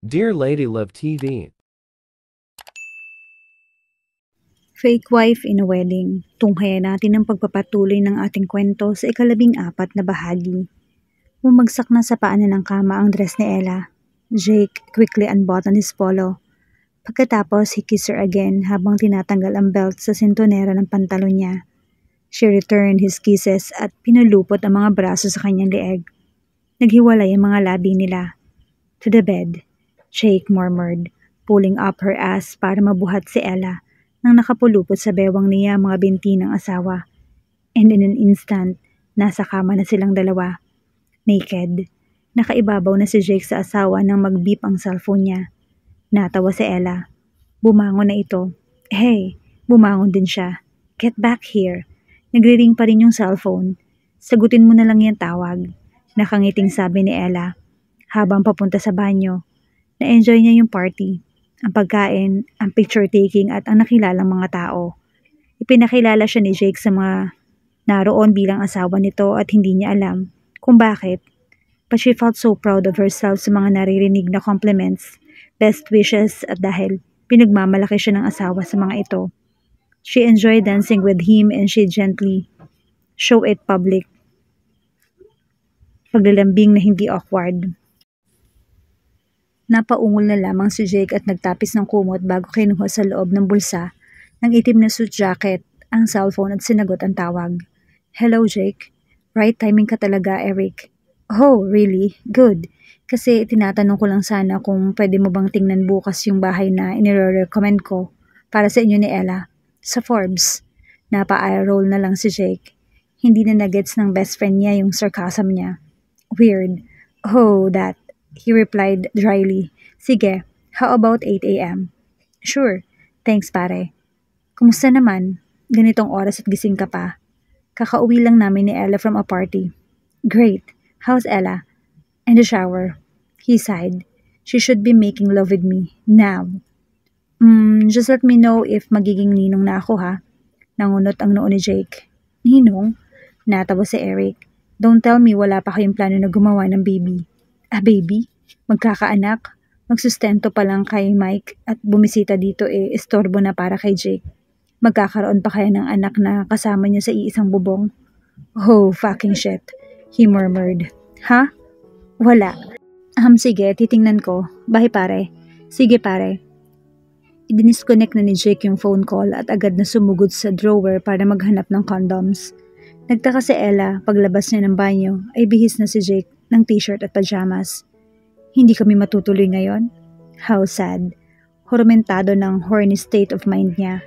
Dear Lady Love TV. Fake Wife in a Wedding. Tunghayan natin ang pagpapatuloy ng ating kwento sa ika-14 na bahagi. Bumagsak na sa paanan ng kama ang dress ni Ella. Jake quickly unbuttoned his polo. Pagkatapos, he kissed her again habang tinatanggal ang belt sa sintonera ng pantalon niya. She returned his kisses at pinulupot ang mga braso sa kanyang leeg. Naghiwalay ang mga labi nila. To the bed, Jake murmured, pulling up her ass para mabuhat si Ella nang nakapulupot sa bewang niya ang mga binti ng asawa. And in an instant, nasa kama na silang dalawa. Naked. Nakaibabaw na si Jake sa asawa nang mag-beep ang cellphone niya. Natawa si Ella. Bumangon na ito. Hey, bumangon din siya. Get back here. Nagre-ring pa rin yung cellphone. Sagutin mo na lang yung tawag. Nakangiting sabi ni Ella. Habang papunta sa banyo, na-enjoy niya yung party. Ang pagkain, ang picture-taking at ang nakilalang mga tao. Ipinakilala siya ni Jake sa mga naroon bilang asawa nito at hindi niya alam kung bakit. But she felt so proud of herself sa mga naririnig na compliments, best wishes at dahil pinagmamalaki siya ng asawa sa mga ito. She enjoyed dancing with him and she gently show it public. Paglalambing na hindi awkward. Napaungol na lamang si Jake at nagtapis ng kumot bago kinuha sa loob ng bulsa ng itim na suit jacket, ang cellphone at sinagot ang tawag. Hello Jake. Right timing ka talaga, Eric. Oh, really? Good. Kasi tinatanong ko lang sana kung pwede mo bang tingnan bukas yung bahay na inire-recommend ko para sa inyo ni Ella. Sa Forbes. Napa-eye roll na lang si Jake. Hindi na nagets ng best friend niya yung sarcasm niya. Weird. Oh, that. He replied dryly. Sige, how about 8 a.m.? Sure. Thanks pare. Kumusta naman? Ganitong oras at gising ka pa. Kakauwi lang namin ni Ella from a party. Great. How's Ella? In the shower. He sighed. She should be making love with me. Now. Just let me know if magiging ninong na ako ha. Nangunot ang noo ni Jake. Ninong? Natawa si Eric. Don't tell me wala pa kayong plano na gumawa ng baby. A baby? Magkakaanak? Magsustento pa lang kay Mike at bumisita dito istorbo na para kay Jake. Magkakaroon pa kaya ng anak na kasama niya sa iisang bubong? Oh, fucking shit. He murmured. Ha? Wala. Sige, titingnan ko. Bye pare. Sige pare. I-disconnect na ni Jake yung phone call at agad na sumugod sa drawer para maghanap ng condoms. Nagtaka si Ella, paglabas niya ng banyo, ay bihis na si Jake ng t-shirt at pajamas. Hindi kami matutuloy ngayon? How sad. Hormentado ng horny state of mind niya.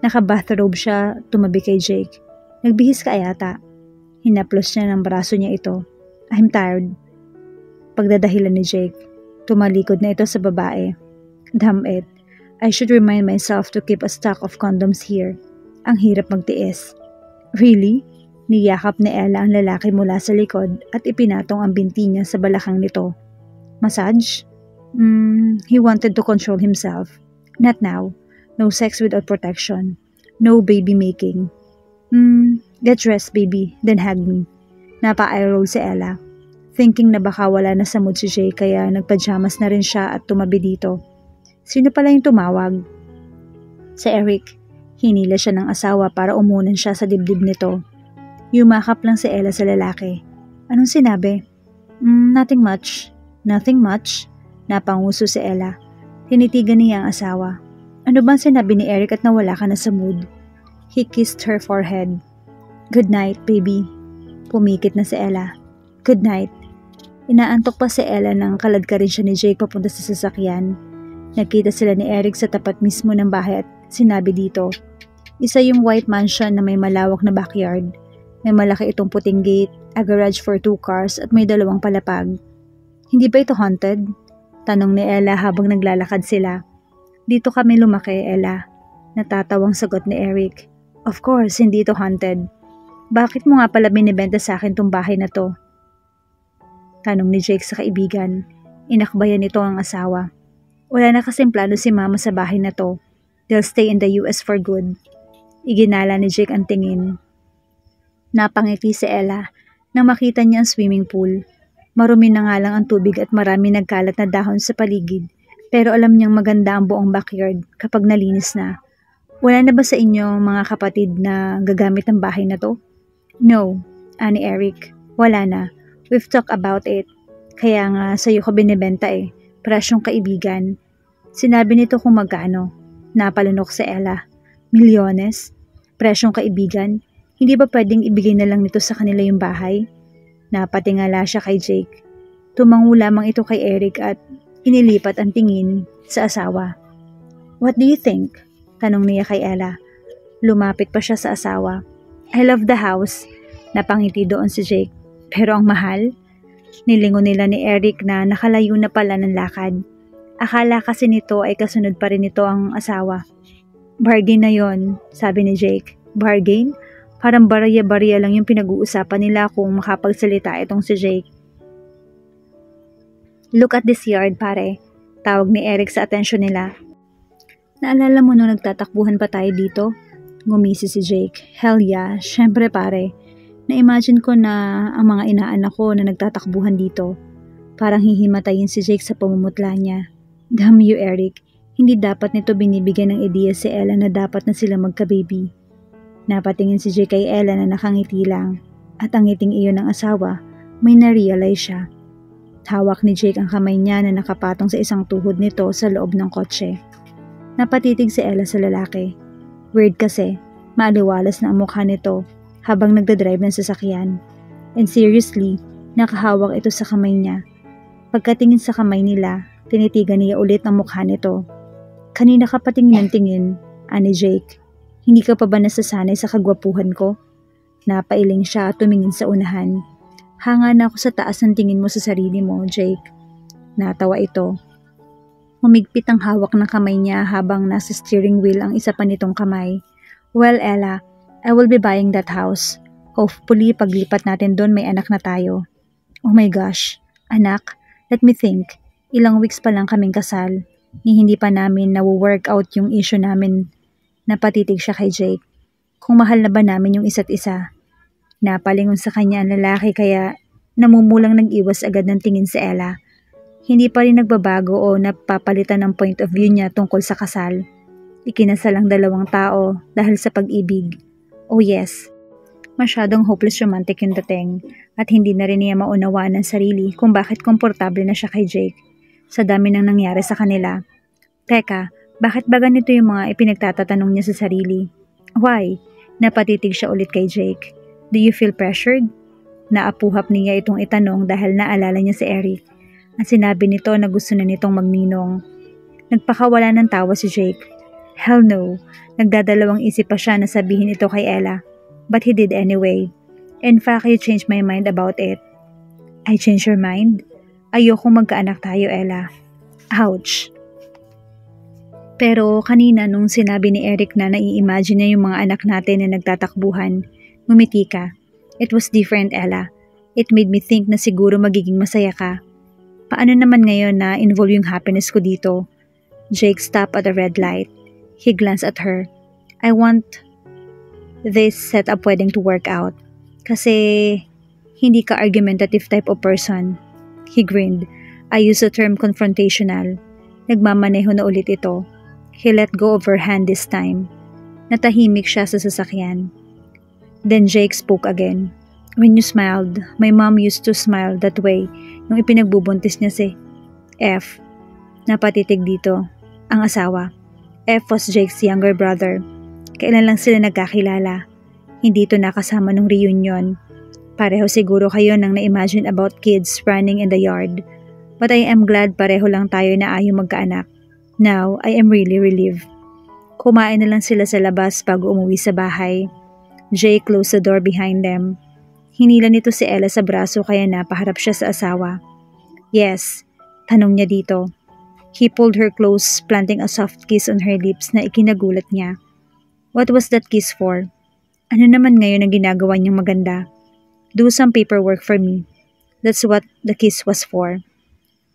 Naka-bathrobe siya, tumabi kay Jake. Nagbihis ka yata. Hinaplos niya ng braso niya ito. I'm tired. Pagdadahilan ni Jake. Tumalikod na ito sa babae. Damn it. I should remind myself to keep a stock of condoms here. Ang hirap magtiis. Really? Niyakap ni Ella ang lalaki mula sa likod at ipinatong ang binti niya sa balakang nito. Massage? He wanted to control himself. Not now. No sex without protection. No baby making. Get dressed baby, then hug me. Napa-eye roll si Ella. Thinking na baka wala na sa mood si Jay kaya nagpajamas na rin siya at tumabi dito. Sino pala yung tumawag? Si Eric. Hinila siya ng asawa para umunan siya sa dibdib nito. Yumakap lang si Ella sa lalaki. Anong sinabi? Nothing much. Nothing much? Napanguso si Ella. Tinitigan niya ang asawa. Ano bang sinabi ni Eric at nawala ka na sa mood? He kissed her forehead. Good night, baby. Pumikit na si Ella. Good night. Inaantok pa si Ella nang kalad ka rin siya ni Jake papunta sa sasakyan. Nagkita sila ni Eric sa tapat mismo ng bahay at sinabi dito. Isa yung white mansion na may malawak na backyard. May malaki itong puting gate, a garage for 2 cars at may 2 palapag. Hindi ba ito haunted? Tanong ni Ella habang naglalakad sila. Dito kami lumaki, Ella. Natatawang sagot ni Eric. Of course, hindi ito haunted. Bakit mo nga pala binibenta sa akin tong bahay na to? Tanong ni Jake sa kaibigan. Inakbayan nito ang asawa. Wala na kasing plano si mama sa bahay na to. They'll stay in the US for good. Iginala ni Jake ang tingin. Napangiti si Ella nang makita niya ang swimming pool. Marumi na nga lang ang tubig at marami nagkalat na dahon sa paligid Pero alam niyang maganda ang buong backyard kapag nalinis na. Wala na ba sa inyo mga kapatid na gagamit ng bahay na to? No, ani Eric. Wala na. We've talked about it. Kaya nga sa'yo ko binibenta eh. Presyong kaibigan. Sinabi nito kung magkano. Napalunok si Ella. Milyones? Presyong kaibigan? Hindi ba pwedeng ibigay na lang nito sa kanila yung bahay? Napatingala siya kay Jake. Tumango lamang ito kay Eric at inilipat ang tingin sa asawa. What do you think? Tanong niya kay Ella. Lumapit pa siya sa asawa. I love the house. Napangiti doon si Jake. Pero ang mahal? Nilingon nila ni Eric na nakalayo na pala ng lakad. Akala kasi nito ay kasunod pa rin nito ang asawa. Bargain na yon, sabi ni Jake. Bargain? Parang barya-barya lang yung pinag-uusapan nila kung makapagsalita itong si Jake. Look at this yard, pare. Tawag ni Eric sa atensyon nila. Naalala mo nung nagtatakbuhan pa tayo dito? Ngumisi si Jake. Hell yeah, syempre pare. Na-imagine ko na ang mga inaanak ko na nagtatakbuhan dito. Parang hihimatayin si Jake sa pamumutla niya. Damn you, Eric. Hindi dapat nito binibigyan ng ideya si Ella na dapat na sila magka-baby. Napatingin si Jake kay Ella na nakangiti lang. At ang ngiting iyon ng asawa, may na-realize siya. Hawak ni Jake ang kamay niya na nakapatong sa isang tuhod nito sa loob ng kotse. Napatitig si Ella sa lalaki. Weird kasi, maaliwalas na ang mukha nito habang nagdadrive ng sasakyan. And seriously, nakahawak ito sa kamay niya. Pagkatingin sa kamay nila, tinitigan niya ulit ang mukha nito. Kanina ka patingin ng tingin, ani Jake. Hindi ka pa ba nasasanay sa kagwapuhan ko? Napailing siya at tumingin sa unahan. Hanga na ako sa taas ng tingin mo sa sarili mo, Jake. Natawa ito. Humigpit ang hawak ng kamay niya habang nasa steering wheel ang isa pa nitong kamay. Well, Ella, I will be buying that house. Hopefully, paglipat natin doon may anak na tayo. Oh my gosh, anak, let me think. Ilang weeks pa lang kaming kasal. Ni hindi pa namin na-work out yung issue namin. Napatitig siya kay Jake. Kung mahal na ba namin yung isa't isa? Napalingon sa kanya ang lalaki kaya namumulang nag-iwas agad ng tingin si Ella. Hindi pa rin nagbabago o napapalitan ng point of view niya tungkol sa kasal. Ikinasal ang dalawang tao dahil sa pag-ibig. Oh yes, masyadong hopeless romantic yung dating at hindi na rin niya maunawaan ng sarili kung bakit komportable na siya kay Jake sa dami ng nangyari sa kanila. Teka, bakit ba ganito yung mga ipinagtatatanong niya sa sarili? Why? Napatitig siya ulit kay Jake. Do you feel pressured? Naapuhap niya itong itanong dahil naalala niya si Eric. At sinabi nito na gusto na nitong magninong. Nagpakawala ng tawa si Jake. Hell no, nagdadalawang isip pa siya na sabihin ito kay Ella. But he did anyway. In fact, he changed my mind about it. I changed your mind? Ayokong magkaanak tayo, Ella. Ouch. Pero kanina nung sinabi ni Eric na nai-imagine niya yung mga anak natin na nagtatakbuhan, ngumiti ka. It was different, Ella. It made me think na siguro magiging masaya ka. Paano naman ngayon na involve yung happiness ko dito? Jake stopped at a red light. He glanced at her. I want this setup wedding to work out. Kasi hindi ka argumentative type of person. He grinned. I use the term confrontational. Nagmamaneho na ulit ito. He let go of her hand this time. Natahimik siya sa sasakyan. Then Jake spoke again. When you smiled, my mom used to smile that way nung ipinagbubuntis niya si F. Napatitig dito. Ang asawa. F was Jake's younger brother. Kailan lang sila nagkakilala. Hindi ito nakasama nung reunion. Pareho siguro kayo nang na-imagine about kids running in the yard. But I am glad pareho lang tayo na ayaw magkaanak. Now, I am really relieved. Kumain na lang sila sa labas bago umuwi sa bahay. Jake closed the door behind them. Hinila nito si Ella sa braso kaya napaharap siya sa asawa. Yes, tanong niya dito. He pulled her close, planting a soft kiss on her lips na ikinagulat niya. What was that kiss for? Ano naman ngayon ang ginagawa niyang maganda? Do some paperwork for me. That's what the kiss was for.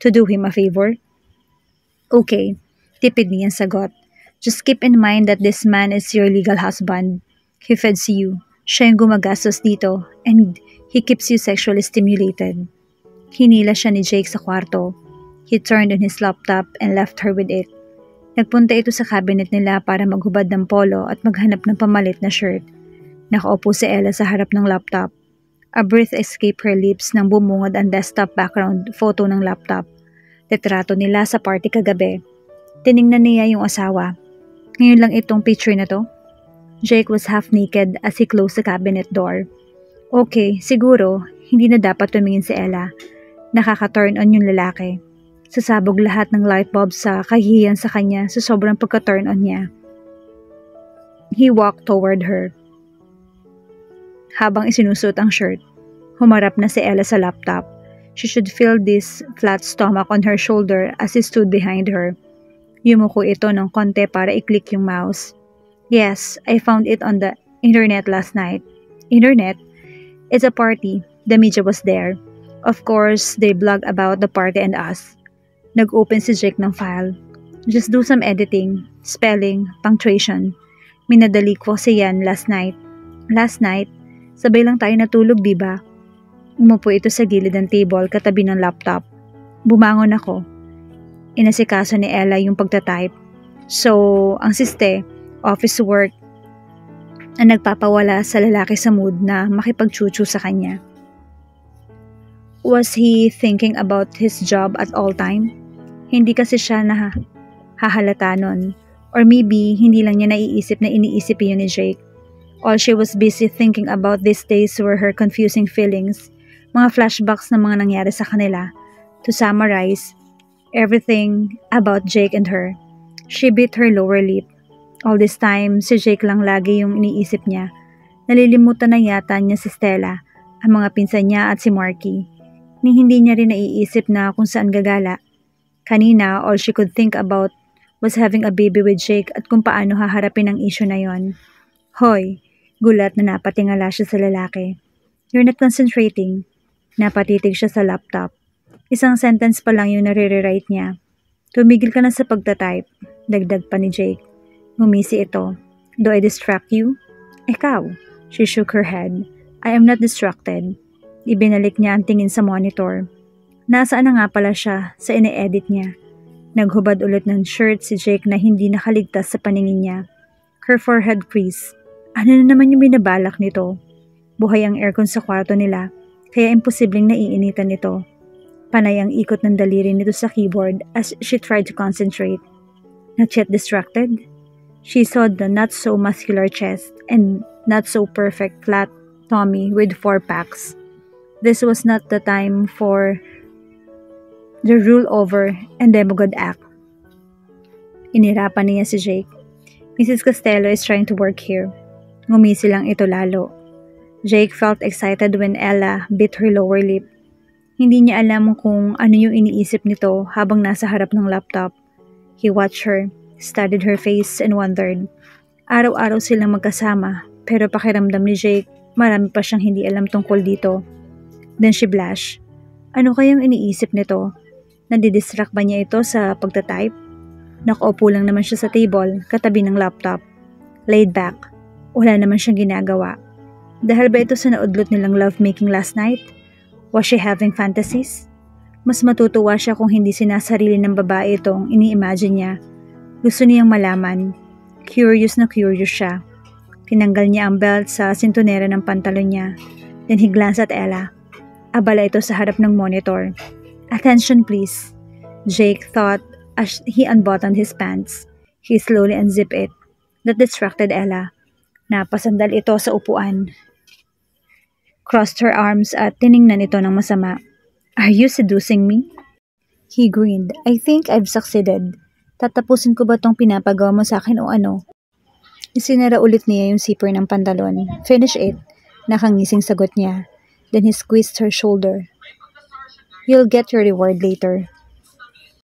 To do him a favor? Okay, tipid niyang sagot. Just keep in mind that this man is your legal husband. He feeds you. Siya yung gumagastos dito and he keeps you sexually stimulated. Hinila siya ni Jake sa kwarto. He turned on his laptop and left her with it. Nagpunta ito sa cabinet nila para maghubad ng polo at maghanap ng pamalit na shirt. Nakaupo si Ella sa harap ng laptop. A breath escaped her lips nang bumungad ang desktop background photo ng laptop. Litrato nila sa party kagabi. Tiningnan niya yung asawa. Ngayon lang itong picture na to. Jake was half naked as he closed the cabinet door. Okay, siguro, hindi na dapat tumingin si Ella. Nakaka-turn on yung lalaki. Sasabog lahat ng light bulb sa kahihiyan sa kanya sa sobrang pagka-turn on niya. He walked toward her. Habang isinusuot ang shirt, humarap na si Ella sa laptop. She should feel this flat stomach on her shoulder as he stood behind her. Yumuko ito ng konti para i-click yung mouse. Yes, I found it on the internet last night. Internet? It's a party. The media was there. Of course, they blog about the party and us. Nag-open si Jake ng file. Just do some editing, spelling, punctuation. Minadali ko si Yan last night. Last night? Sabay lang tayo natulog, diba? Umupo ito sa gilid ng table katabi ng laptop. Bumangon ako. Inasikaso ni Ella yung pagtatype. So, ang siste, office work, ang nagpapawala sa lalaki sa mood na makipagchuchu sa kanya. Was he thinking about his job at all time? Hindi kasi siya hahalata nun. Or maybe, hindi lang niya naiisip na iniisip yun ni Jake. All she was busy thinking about these days were her confusing feelings, mga flashbacks ng mga nangyari sa kanila. To summarize, everything about Jake and her. She bit her lower lip. All this time, si Jake lang lagi yung iniisip niya. Nalilimutan na yata niya si Stella, ang mga pinsan niya at si Marky. Ni hindi niya rin naiisip na kung saan gagala. Kanina, all she could think about was having a baby with Jake at kung paano haharapin ang issue na yon. Hoy, gulat na napatingala siya sa lalaki. You're not concentrating. Napatitig siya sa laptop. Isang sentence pa lang yung nare-rewrite niya. Tumigil ka na sa pagtatype. Dagdag pa ni Jake. Ngumisi ito. Do I distract you? Ikaw. She shook her head. I am not distracted. Ibinalik niya ang tingin sa monitor. Nasaan na nga pala siya sa ine-edit niya. Naghubad ulit ng shirt si Jake na hindi nakaligtas sa paningin niya. Her forehead creased. Ano na naman yung binabalak nito? Buhay ang aircon sa kwarto nila, kaya imposibleng naiinitan ito. Panay ang ikot ng daliri nito sa keyboard as she tried to concentrate. Not yet distracted? She saw the not-so-muscular chest and not-so-perfect flat tummy with 4 packs. This was not the time for the rule-over and demogod act. Inirapan niya si Jake. Mrs. Costello is trying to work here. Ngumisi lang ito lalo. Jake felt excited when Ella bit her lower lip. Hindi niya alam kung ano yung iniisip nito habang nasa harap ng laptop. He watched her, studied her face, and wondered. Araw-araw silang magkasama, pero pakiramdam ni Jake, marami pa siyang hindi alam tungkol dito. Then she blushed. Ano kayang iniisip nito? Nadidistract ba niya ito sa pagtatype? Nakaupo lang naman siya sa table, katabi ng laptop. Laid back. Wala naman siyang ginagawa. Dahil ba ito sa naudlot nilang lovemaking last night? Was she having fantasies? Mas matutuwa siya kung hindi sinasarili ng babae itong ini-imagine niya. Gusto niyang malaman. Curious na curious siya. Tinanggal niya ang belt sa sintonera ng pantalon niya. Then he glanced at Ella. Abala ito sa harap ng monitor. Attention please. Jake thought as he unbuttoned his pants. He slowly unzipped it. That distracted Ella. Napasandal ito sa upuan. Crossed her arms at tiningnan ito ng masama. Are you seducing me? He grinned. I think I've succeeded. Tatapusin ko ba tong pinapagawa mo sa akin o ano? Isinara ulit niya yung zipper ng pantalon. Finish it. Nakangising sagot niya. Then he squeezed her shoulder. You'll get your reward later.